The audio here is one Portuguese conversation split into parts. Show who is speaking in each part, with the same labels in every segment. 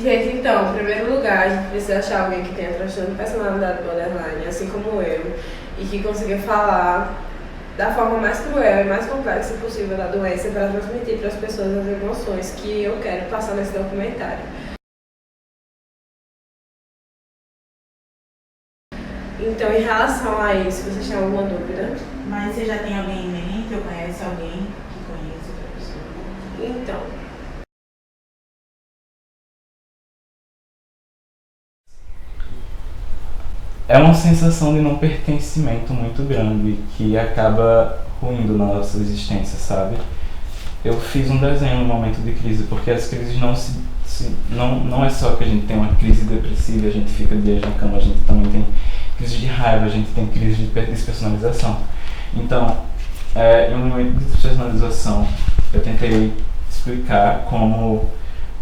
Speaker 1: Gente, então, em primeiro lugar, a gente precisa achar alguém que tenha transtorno de personalidade borderline, assim como eu, e que consiga falar da forma mais cruel e mais complexa possível da doença para transmitir para as pessoas as emoções que eu quero passar nesse documentário. Então, em relação a isso, vocês têm alguma dúvida?
Speaker 2: Mas você já tem alguém em mente ou conhece alguém que conhece outra pessoa?
Speaker 1: Então,
Speaker 3: É uma sensação de não pertencimento muito grande que acaba ruindo na nossa existência, sabe? Eu fiz um desenho no momento de crise, porque as crises não é só que a gente tem uma crise depressiva e a gente fica dias na cama, a gente também tem crise de raiva, a gente tem crise de despersonalização. Então, em um momento de despersonalização, eu tentei explicar como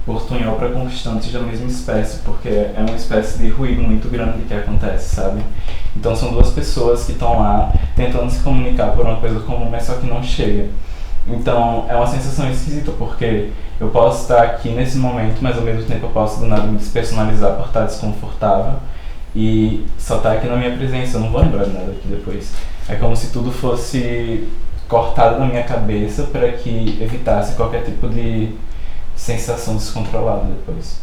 Speaker 3: portunhol para conquistantes da mesma espécie, porque é uma espécie de ruído muito grande que acontece, sabe? Então são duas pessoas que estão lá tentando se comunicar por uma coisa comum, mas só que não chega. Então é uma sensação esquisita, porque eu posso estar aqui nesse momento, mas ao mesmo tempo eu posso do nada me despersonalizar por estar desconfortável e só estar aqui na minha presença, eu não vou lembrar de nada aqui depois. É como se tudo fosse cortado na minha cabeça para que evitasse qualquer tipo de sensação descontrolada depois.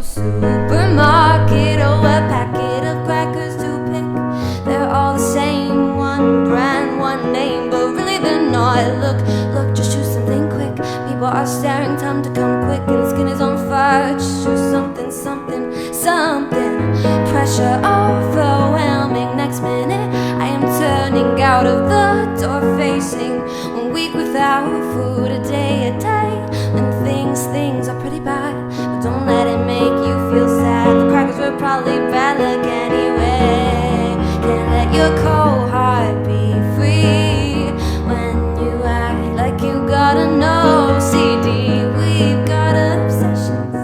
Speaker 4: Supermarket, oh, a packet of crackers to pick. They're all the same, one brand, one name, but really they're not. Look, just choose something quick. People are staring, time to come quick, and the skin is on fire. Just choose something. Pressure overwhelming. Next minute, I am turning out of the door, facing 1 week without food, a day. When things are pretty bad, but don't let it make you feel sad. The crackers were probably bad luck anyway. Can't let your cold heart be free when you act like you gotta know. CD, we've got obsessions.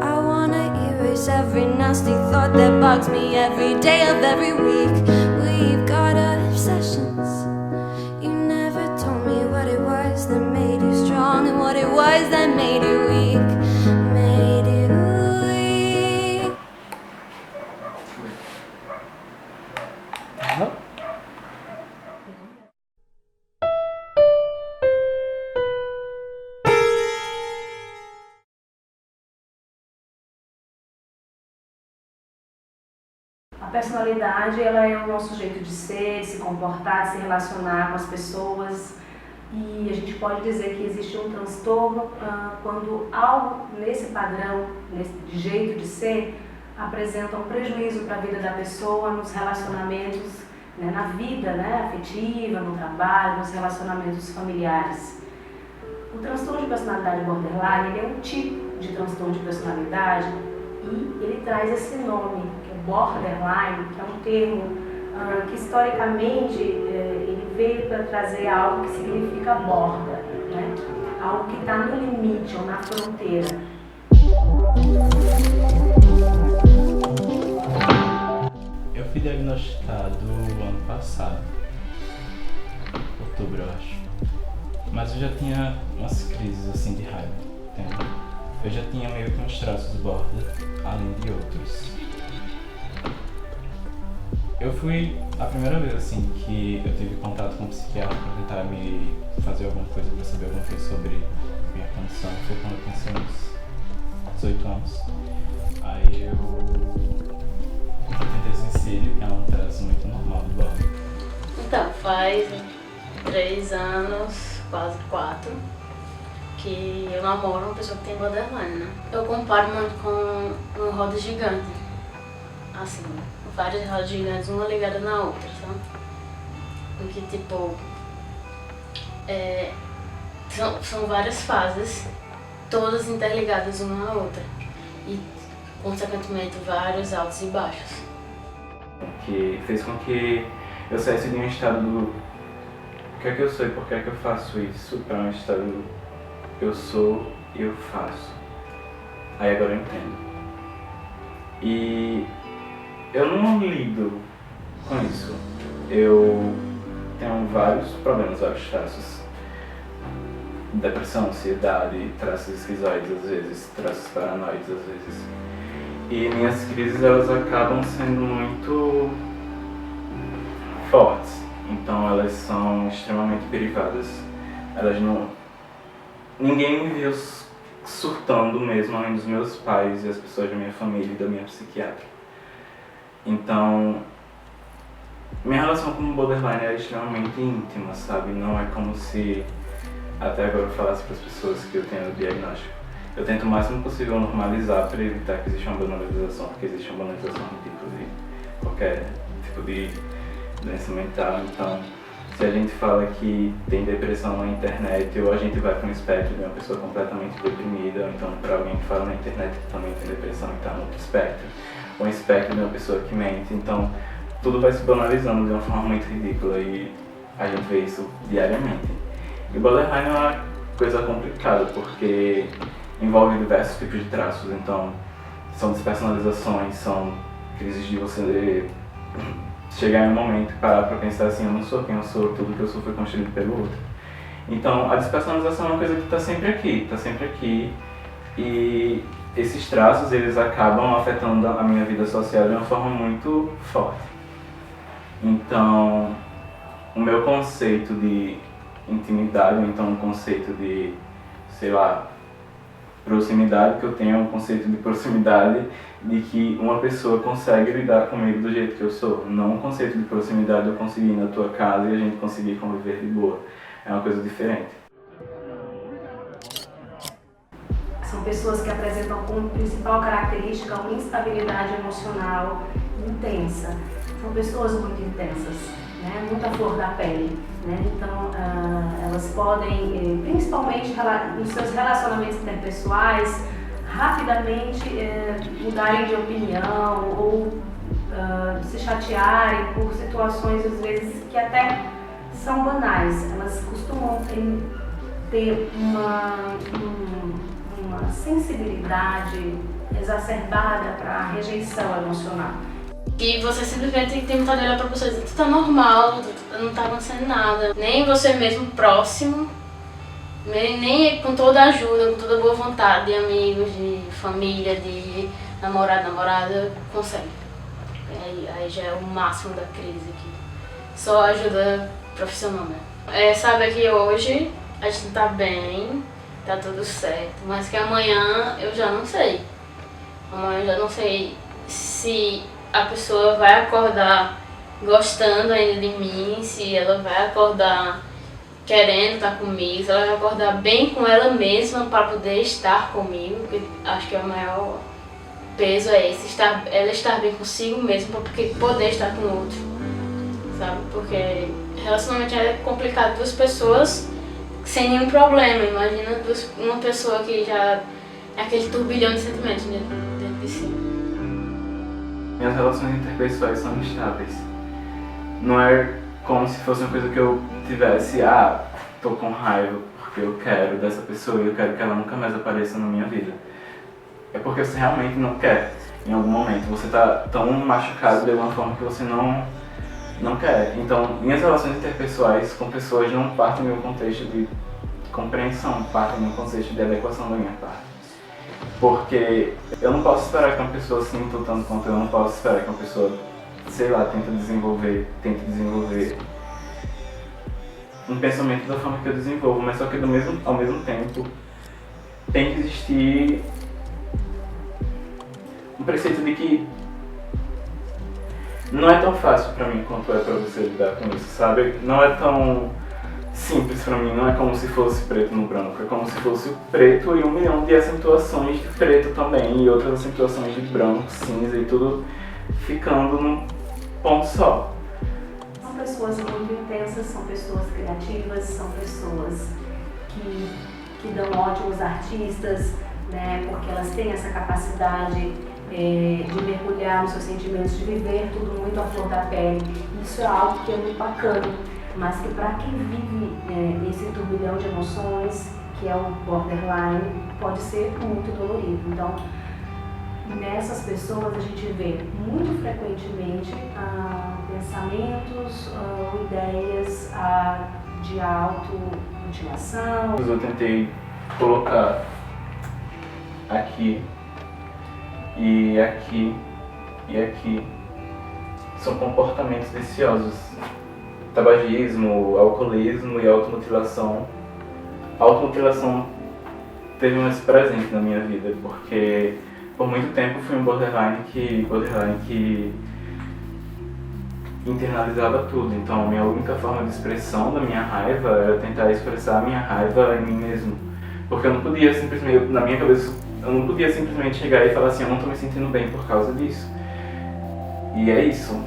Speaker 4: I wanna erase every nasty thought that bugs me every day of every week. We've got obsessions. You never told me what it was that made you strong and what it was that made you weak. Made you weak.
Speaker 5: A personalidade, ela é o nosso jeito de ser, de se comportar, de se relacionar com as pessoas. E a gente pode dizer que existe um transtorno quando algo nesse padrão, de jeito de ser, apresenta um prejuízo para a vida da pessoa, nos relacionamentos, né, na vida, né, afetiva, no trabalho, nos relacionamentos familiares. O transtorno de personalidade borderline, ele é um tipo de transtorno de personalidade e ele traz esse nome, que é borderline, que é um termo que historicamente ele veio para trazer algo que significa borda, né? Algo que está no limite ou na fronteira.
Speaker 3: Eu fui diagnosticado ano passado, outubro eu acho, mas eu já tinha umas crises assim de raiva, entendeu? Eu já tinha meio que uns traços de borda, além de outros. Eu fui a primeira vez assim que eu tive contato com um psiquiatra para tentar me fazer alguma coisa, para saber alguma coisa sobre minha condição, foi quando eu tinha uns 18 anos. Aí eu tentei suicídio, que é um traço muito normal do bordo.
Speaker 6: Então, faz 3 anos, quase 4, que eu namoro uma pessoa que tem borderline, né? Eu comparo muito com uma roda gigante, assim, várias rodas gigantes, uma ligada na outra, sabe? Porque, tipo, são várias fases, todas interligadas uma à outra, e, consequentemente, vários altos e baixos.
Speaker 3: Que fez com que eu saísse de um estado do o que é que eu sou e por que é que eu faço isso, para um estado do eu sou e eu faço. Aí agora eu entendo. E eu não lido com isso. Eu tenho vários problemas, vários traços depressão, ansiedade, traços esquizoides às vezes, traços paranoides às vezes. E minhas crises elas acabam sendo muito fortes, então elas são extremamente privadas. Elas não... Ninguém me viu surtando mesmo, além dos meus pais e as pessoas da minha família e da minha psiquiatra. Então, minha relação com o borderline é extremamente íntima, sabe? Não é como se até agora eu falasse para as pessoas que eu tenho o diagnóstico. Eu tento o máximo possível normalizar para evitar que exista uma banalização, porque existe uma banalização ridícula de qualquer tipo de doença mental. Então, se a gente fala que tem depressão na internet, ou a gente vai para um espectro de uma pessoa completamente deprimida, ou então para alguém que fala na internet que também tem depressão e está no outro espectro, ou um espectro de uma pessoa que mente. Então, tudo vai se banalizando de uma forma muito ridícula e a gente vê isso diariamente. E o borderline é uma coisa complicada porque envolve diversos tipos de traços, então são despersonalizações, são crises de você chegar em um momento e parar para pensar assim, eu não sou quem eu sou, tudo que eu sou foi construído pelo outro. Então a despersonalização é uma coisa que está sempre aqui, e esses traços eles acabam afetando a minha vida social de uma forma muito forte. Então o meu conceito de intimidade, ou então um conceito de, sei lá, proximidade que eu tenho, um conceito de proximidade de que uma pessoa consegue lidar comigo do jeito que eu sou. Não um conceito de proximidade de eu conseguir ir na tua casa e a gente conseguir conviver de boa. É uma coisa diferente.
Speaker 5: São pessoas que apresentam como principal característica uma instabilidade emocional intensa. São pessoas muito intensas, né? Muita flor da pele, né? Então, elas podem, principalmente nos seus relacionamentos interpessoais, rapidamente mudarem de opinião ou se chatearem por situações, às vezes, que até são banais. Elas costumam ter uma sensibilidade exacerbada para a rejeição emocional.
Speaker 6: E você simplesmente tem vontade de olhar pra pessoa e dizer, tu tá normal, não tá acontecendo nada. Nem você mesmo próximo, nem com toda a ajuda, com toda a boa vontade de amigos, de família, de namorado, namorada, consegue. Aí já é o máximo da crise aqui. Só ajuda profissional, né? Sabe que hoje a gente tá bem, tá tudo certo, mas que amanhã eu já não sei. Amanhã eu já não sei se a pessoa vai acordar gostando ainda de mim, se ela vai acordar querendo estar comigo, se ela vai acordar bem com ela mesma para poder estar comigo. Acho que o maior peso é esse, ela estar bem consigo mesma para poder estar com o outro, sabe? Porque relacionamento é complicado, duas pessoas sem nenhum problema. Imagina uma pessoa que já é aquele turbilhão de sentimentos dentro de si.
Speaker 3: Minhas relações interpessoais são instáveis. Não é como se fosse uma coisa que eu tivesse, tô com raiva porque eu quero dessa pessoa e eu quero que ela nunca mais apareça na minha vida. É porque você realmente não quer, em algum momento. Você tá tão machucado de alguma forma que você não quer. Então, minhas relações interpessoais com pessoas não partem do meu contexto de compreensão, partem do meu contexto de adequação da minha parte. Porque eu não posso esperar que uma pessoa sinta tanto quanto eu, não posso esperar que uma pessoa, sei lá, tente desenvolver um pensamento da forma que eu desenvolvo, mas só que ao mesmo tempo tem que existir um preceito de que não é tão fácil pra mim quanto é pra você lidar com isso, sabe? Não é tão simples pra mim, não é como se fosse preto no branco, é como se fosse o preto e 1 milhão de acentuações de preto também, e outras acentuações de branco, cinza e tudo ficando num ponto só.
Speaker 5: São pessoas muito intensas, são pessoas criativas, são pessoas que dão ótimos artistas, né, porque elas têm essa capacidade de mergulhar nos seus sentimentos, de viver tudo muito à flor da pele. Isso é algo que é muito bacana, mas que para quem vive esse turbilhão de emoções, que é o borderline, pode ser muito dolorido. Então, nessas pessoas a gente vê muito frequentemente pensamentos ou ideias de automutilação.
Speaker 3: Eu tentei colocar aqui e aqui e aqui. São comportamentos viciosos. Tabagismo, alcoolismo e automutilação. A automutilação teve mais presente na minha vida, porque por muito tempo fui um borderline que internalizava tudo. Então a minha única forma de expressão da minha raiva era tentar expressar a minha raiva em mim mesmo. Porque eu não podia simplesmente, na minha cabeça, eu não podia simplesmente chegar e falar assim, eu não estou me sentindo bem por causa disso. E é isso.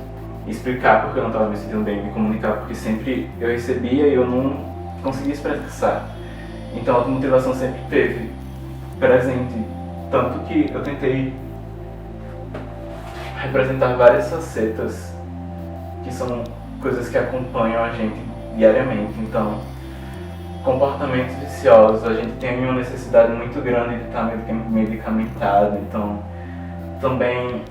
Speaker 3: Explicar porque eu não estava me sentindo bem, me comunicar porque sempre eu recebia e eu não conseguia expressar. Então a automutilação sempre teve presente. Tanto que eu tentei representar várias facetas que são coisas que acompanham a gente diariamente. Então, comportamentos viciosos, a gente tem uma necessidade muito grande de estar medicamentado, então também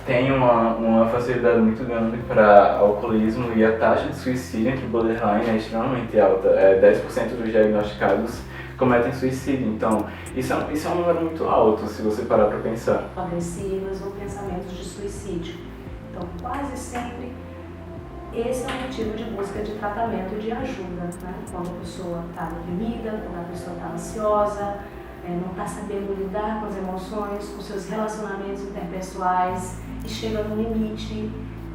Speaker 3: tem uma facilidade muito grande para alcoolismo e a taxa de suicídio entre borderline é extremamente alta. 10% dos diagnosticados cometem suicídio, então isso é um número muito alto se você parar para pensar.
Speaker 5: Agressivas ou pensamentos de suicídio. Então, quase sempre esse é o motivo de busca de tratamento e de ajuda, né? Quando a pessoa está deprimida, quando a pessoa está ansiosa, não está sabendo lidar com as emoções, com seus relacionamentos interpessoais e chega no limite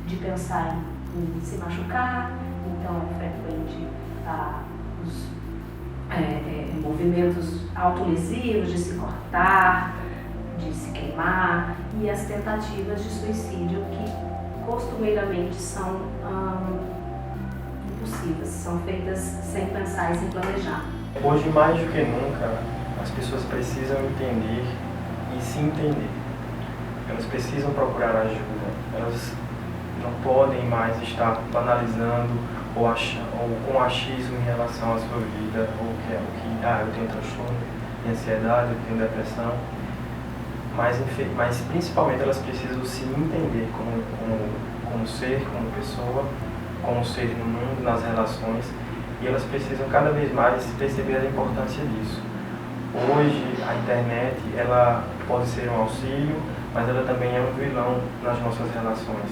Speaker 5: de pensar em se machucar. Então é frequente os movimentos autolesivos de se cortar, de se queimar e as tentativas de suicídio que costumeiramente são impossíveis, são feitas sem pensar e sem planejar.
Speaker 7: Hoje, mais do que nunca, as pessoas precisam entender e se entender. Elas precisam procurar ajuda. Elas não podem mais estar banalizando ou com achismo em relação à sua vida, ou eu tenho transtorno de ansiedade, eu tenho depressão. Mas principalmente elas precisam se entender como ser, como pessoa, como ser no mundo, nas relações, e elas precisam cada vez mais perceber a importância disso. Hoje a internet ela pode ser um auxílio, mas ela também é um vilão nas nossas relações,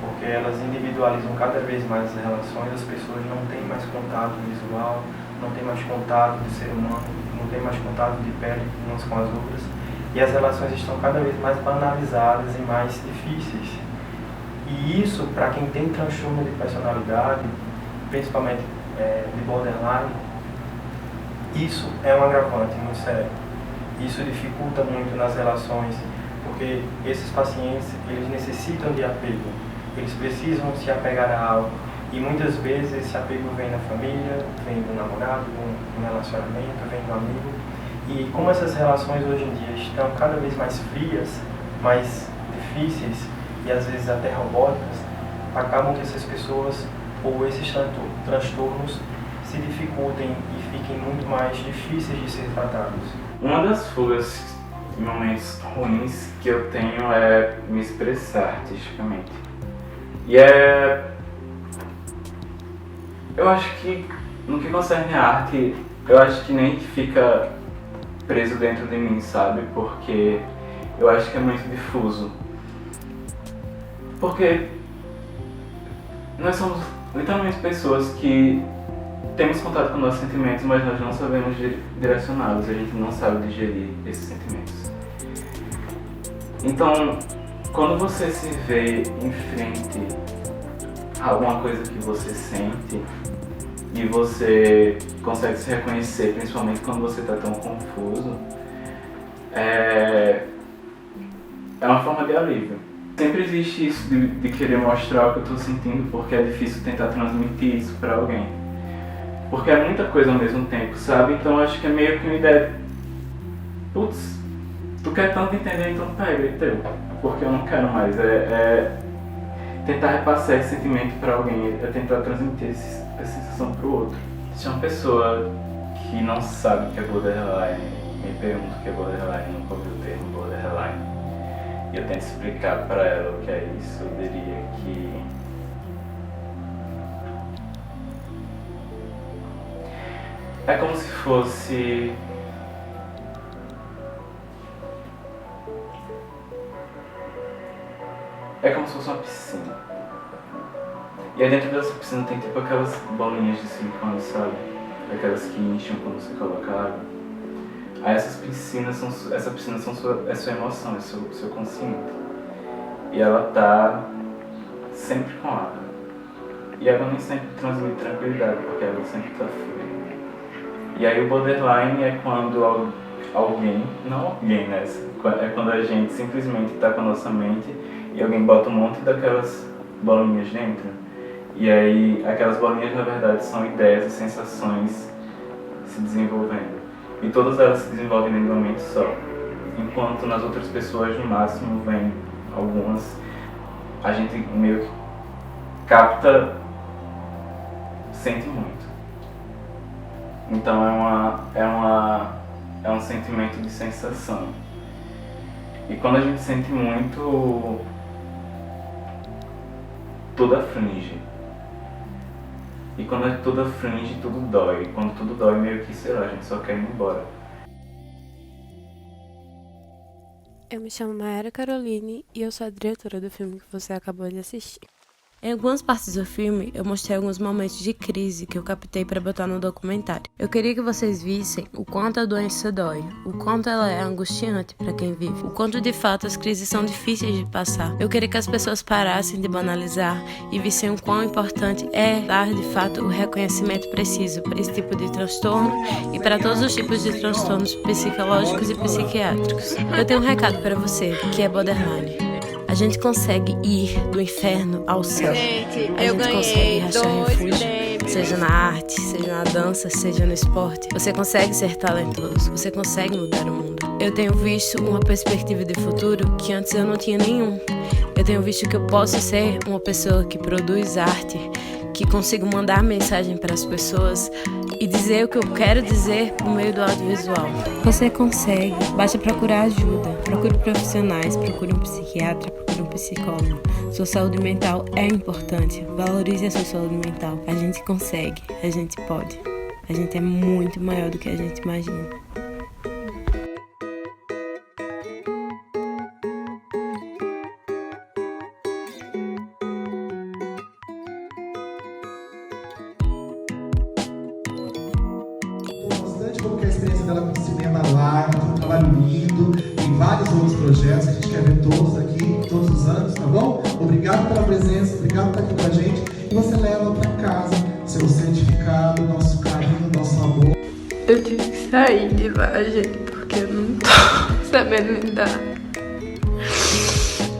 Speaker 7: porque elas individualizam cada vez mais as relações, as pessoas não têm mais contato visual, não têm mais contato de ser humano, não têm mais contato de pele umas com as outras. E as relações estão cada vez mais banalizadas e mais difíceis. E isso, para quem tem transtorno de personalidade, principalmente de borderline, isso é um agravante muito sério. Isso dificulta muito nas relações, porque esses pacientes, eles necessitam de apego. Eles precisam se apegar a algo. E muitas vezes esse apego vem da família, vem do namorado, do relacionamento, vem do amigo. E como essas relações hoje em dia estão cada vez mais frias, mais difíceis e às vezes até robóticas, acabam que essas pessoas ou esses transtornos se dificultem e fiquem muito mais difíceis de ser tratados.
Speaker 3: Uma das fugas em momentos ruins que eu tenho é me expressar artisticamente. E eu acho que no que concerne a arte, eu acho que nem fica preso dentro de mim, sabe? Porque eu acho que é muito difuso. Porque nós somos literalmente pessoas que temos contato com nossos sentimentos, mas nós não sabemos direcioná-los, a gente não sabe digerir esses sentimentos. Então, quando você se vê em frente a alguma coisa que você sente, e você consegue se reconhecer, principalmente quando você está tão confuso, é uma forma de alívio. Sempre existe isso de querer mostrar o que eu estou sentindo, porque é difícil tentar transmitir isso para alguém. Porque é muita coisa ao mesmo tempo, sabe? Então acho que é meio que uma ideia, putz, tu quer tanto entender, então pega, é teu, porque eu não quero mais. Tentar repassar esse sentimento para alguém, é tentar transmitir essa sensação para o outro. Se uma pessoa que não sabe o que é borderline me pergunta o que é borderline, nunca ouviu o termo borderline, e eu tento explicar para ela o que é isso, eu diria que É como se fosse... É como se fosse uma piscina. E aí dentro dessa piscina tem tipo aquelas bolinhas de silicone, sabe? Aquelas que incham quando você coloca água. Aí essa piscina é sua emoção, é seu consciente. E ela tá sempre com água. E a água nem sempre transmite tranquilidade, porque a água sempre tá fria. E aí o borderline é quando alguém, não alguém, né? É quando a gente simplesmente tá com a nossa mente e alguém bota um monte daquelas bolinhas dentro. E aí aquelas bolinhas na verdade são ideias e sensações se desenvolvendo. E todas elas se desenvolvem dentro de uma mente só. Enquanto nas outras pessoas no máximo vem algumas, a gente meio que capta, sente muito. Então é um sentimento de sensação. E quando a gente sente muito, tudo aflige. E quando tudo aflige, tudo dói. E quando tudo dói, meio que, sei lá, a gente só quer ir embora.
Speaker 8: Eu me chamo Mayara Caroline e eu sou a diretora do filme que você acabou de assistir. Em algumas partes do filme, eu mostrei alguns momentos de crise que eu captei para botar no documentário. Eu queria que vocês vissem o quanto a doença dói, o quanto ela é angustiante para quem vive, o quanto de fato as crises são difíceis de passar. Eu queria que as pessoas parassem de banalizar e vissem o quão importante é dar de fato o reconhecimento preciso para esse tipo de transtorno e para todos os tipos de transtornos psicológicos e psiquiátricos. Eu tenho um recado para você, que é borderline. A gente consegue ir do inferno ao céu. A gente consegue achar refúgio, seja na arte, seja na dança, seja no esporte. Você consegue ser talentoso, você consegue mudar o mundo. Eu tenho visto uma perspectiva de futuro que antes eu não tinha nenhum. Eu tenho visto que eu posso ser uma pessoa que produz arte, que consigo mandar mensagem para as pessoas e dizer o que eu quero dizer por meio do audiovisual. Você consegue, basta procurar ajuda. Procure profissionais, procure um psiquiatra, procure um psicólogo. Sua saúde mental é importante. Valorize a sua saúde mental. A gente consegue, a gente pode. A gente é muito maior do que a gente imagina.
Speaker 9: Como que é a experiência dela com o cinema lá, um trabalho lindo, tem vários outros projetos, a gente quer ver todos aqui, todos os anos, tá bom? Obrigado pela presença, obrigado por estar aqui com a gente, e você leva para casa seu certificado, nosso carinho, nosso amor.
Speaker 10: Eu tive que sair de lá, gente, porque eu não tô sabendo lidar.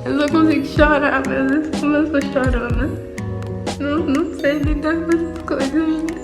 Speaker 10: Eu só consigo chorar, mas quando eu tô chorando, não sei lidar com essas coisas ainda.